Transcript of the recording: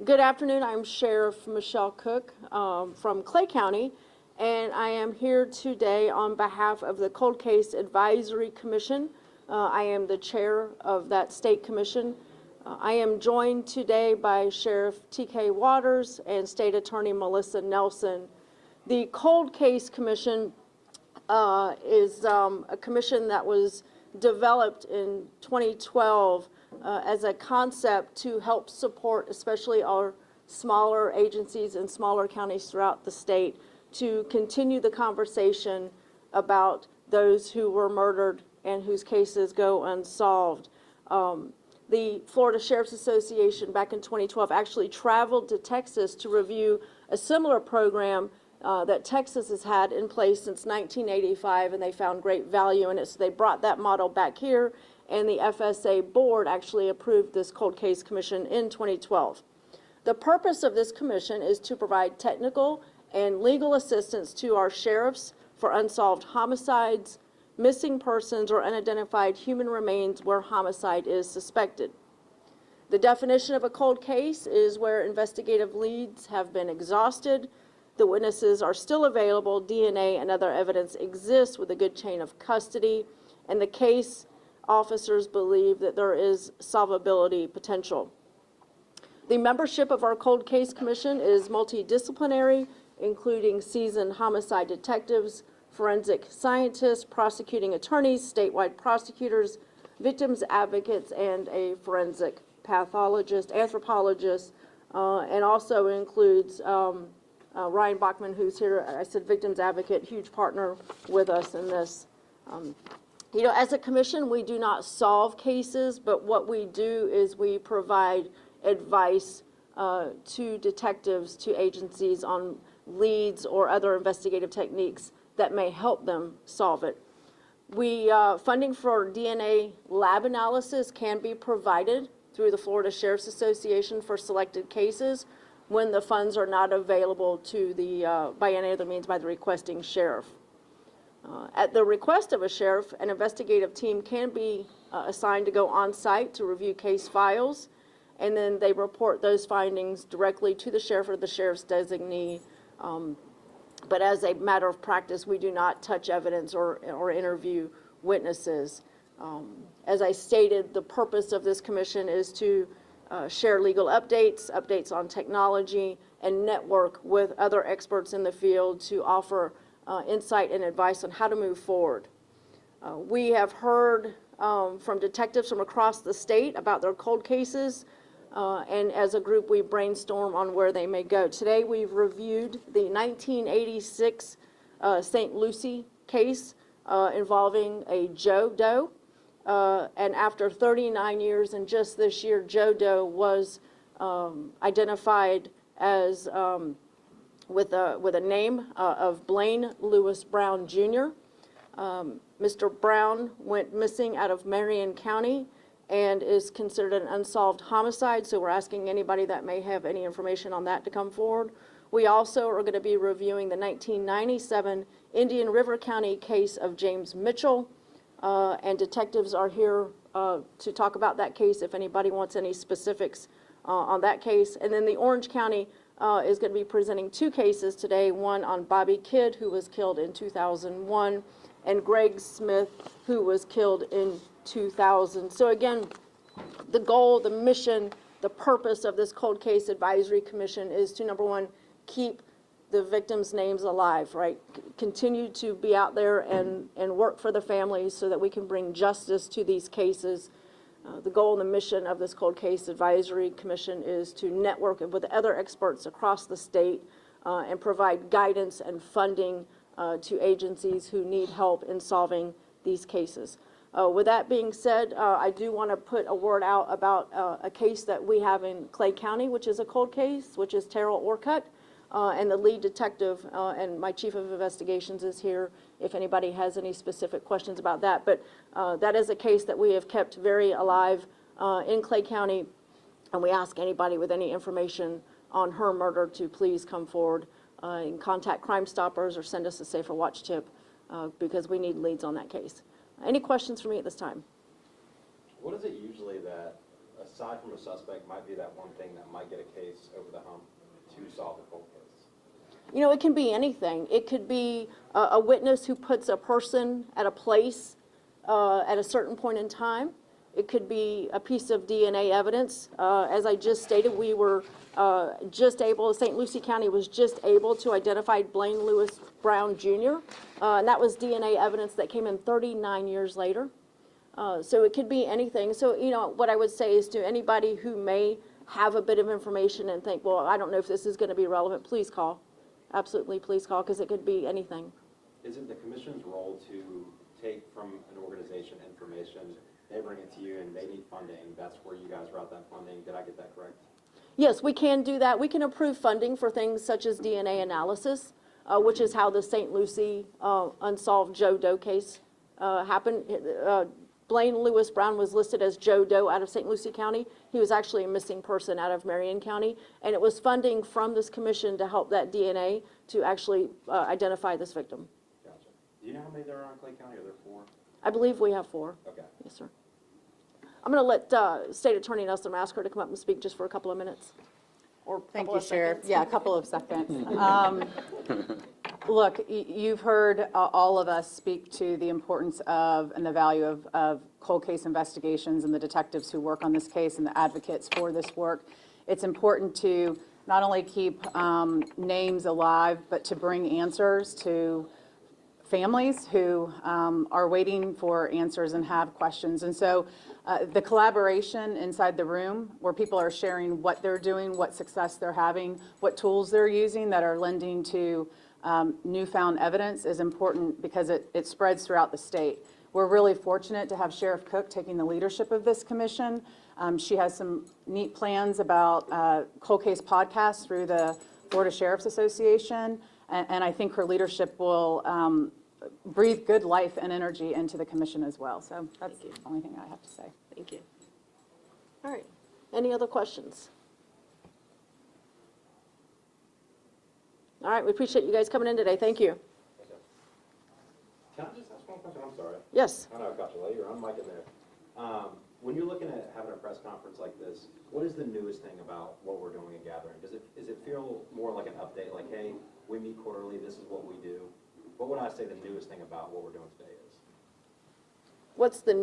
Good afternoon. I'm Sheriff Michelle Cook from Clay County, and I am here today on behalf of the Cold Case Advisory Commission. I am the chair of that state commission. I am joined today by Sheriff T.K. Waters and State Attorney Melissa Nelson. The Cold Case Commission is a commission that was developed in 2012 as a concept to help support especially our smaller agencies and smaller counties throughout the state to continue the conversation about those who were murdered and whose cases go unsolved. The Florida Sheriff's Association back in 2012 actually traveled to Texas to review a similar program that Texas has had in place since 1985, and they found great value in it. So they brought that model back here, and the FSA board actually approved this Cold Case Commission in 2012. The purpose of this commission is to provide technical and legal assistance to our sheriffs for unsolved homicides, missing persons, or unidentified human remains where homicide is suspected. The definition of a cold case is where investigative leads have been exhausted, the witnesses are still available, DNA and other evidence exists with a good chain of custody, and the case officers believe that there is solvability potential. The membership of our Cold Case Commission is multidisciplinary, including seasoned homicide detectives, forensic scientists, prosecuting attorneys, statewide prosecutors, victims advocates, and a forensic pathologist, anthropologist, and also includes Ryan Bachman, who's here, I said victims advocate, huge partner with us in this. You know, as a commission, we do not solve cases, but what we do is we provide advice to detectives, to agencies on leads or other investigative techniques that may help them solve it. Funding for DNA lab analysis can be provided through the Florida Sheriff's Association for selected cases when the funds are not available to the, by any other means by the requesting sheriff. At the request of a sheriff, an investigative team can be assigned to go on site to review case files, and then they report those findings directly to the sheriff or the sheriff's designee. But as a matter of practice, we do not touch evidence or interview witnesses. As I stated, the purpose of this commission is to share legal updates on technology, and network with other experts in the field to offer insight and advice on how to move forward. We have heard from detectives from across the state about their cold cases, and as a group we brainstorm on where they may go. Today we've reviewed the 1986 St. Lucie case involving a Joe Doe, and after 39 years and just this year, Joe Doe was identified as with a name of Blaine Lewis Brown Jr. Mr. Brown went missing out of Marion County and is considered an unsolved homicide, so we're asking anybody that may have any information on that to come forward. We also are going to be reviewing the 1997 Indian River County case of James Mitchell, and detectives are here to talk about that case if anybody wants any specifics on that case. And then the Orange County is going to be presenting two cases today, one on Bobby Kidd, who was killed in 2001, and Greg Smith, who was killed in 2000. So again, the goal, the mission, the purpose of this Cold Case Advisory Commission is to, number one, keep the victims' names alive, right? Continue to be out there and work for the families so that we can bring justice to these cases. The goal and the mission of this Cold Case Advisory Commission is to network with other experts across the state and provide guidance and funding to agencies who need help in solving these cases. With that being said, I do want to put a word out about a case that we have in Clay County, which is a cold case, which is Terrell Orcutt. And the lead detective and my chief of investigations is here if anybody has any specific questions about that. But that is a case that we have kept very alive in Clay County, and we ask anybody with any information on her murder to please come forward and contact Crime Stoppers or send us a Safer Watch tip because we need leads on that case. Any questions for me at this time? What is it usually that aside from a suspect, might be that one thing that might get a case over the hump to solve a cold case? You know, it can be anything. It could be a witness who puts a person at a place at a certain point in time. It could be a piece of DNA evidence. As I just stated, we were just able, St. Lucie County was just able to identify Blaine Lewis Brown Jr., and that was DNA evidence that came in 39 years later. So it could be anything. So, you know, what I would say is to anybody who may have a bit of information and think, well, I don't know if this is going to be relevant, please call. Absolutely, please call, because it could be anything. Is it the commission's role to take from an organization information, they bring it to you and they need funding, that's where you guys route that funding? Did I get that correct? Yes, we can do that. We can approve funding for things such as DNA analysis, which is how the St. Lucie unsolved Joe Doe case happened. Blaine Lewis Brown was listed as Joe Doe out of St. Lucie County. He was actually a missing person out of Marion County, and it was funding from this commission to help that DNA to actually identify this victim. Gotcha. Do you know how many there are in Clay County? Are there 4? I believe we have 4. Okay. Yes, sir. I'm going to let State Attorney Nelson Masker to come up and speak just for a couple of minutes. Or Thank you, Sheriff. Yeah, a couple of seconds. Look, you've heard all of us speak to the importance of and the value of cold case investigations and the detectives who work on this case and the advocates for this work. It's important to not only keep names alive, but to bring answers to families who are waiting for answers and have questions. And so the collaboration inside the room where people are sharing what they're doing, what success they're having, what tools they're using that are lending to newfound evidence is important because it spreads throughout the state. We're really fortunate to have Sheriff Cook taking the leadership of this commission. She has some neat plans about cold case podcasts through the Florida Sheriff's Association, and I think her leadership will breathe good life and energy into the commission as well. So that's the only thing I have to say. Thank you. All right. Any other questions? All right. We appreciate you guys coming in today. Thank you. Okay. Can I just ask one question? I'm sorry. Yes. I know I got you late. I'm Mike in there. When you're looking at having a press conference like this, what is the newest thing about what we're doing in gathering? Does it feel more like an update, like, hey, we meet quarterly, this is what we do? What would I say the newest thing about what we're doing today is? What's the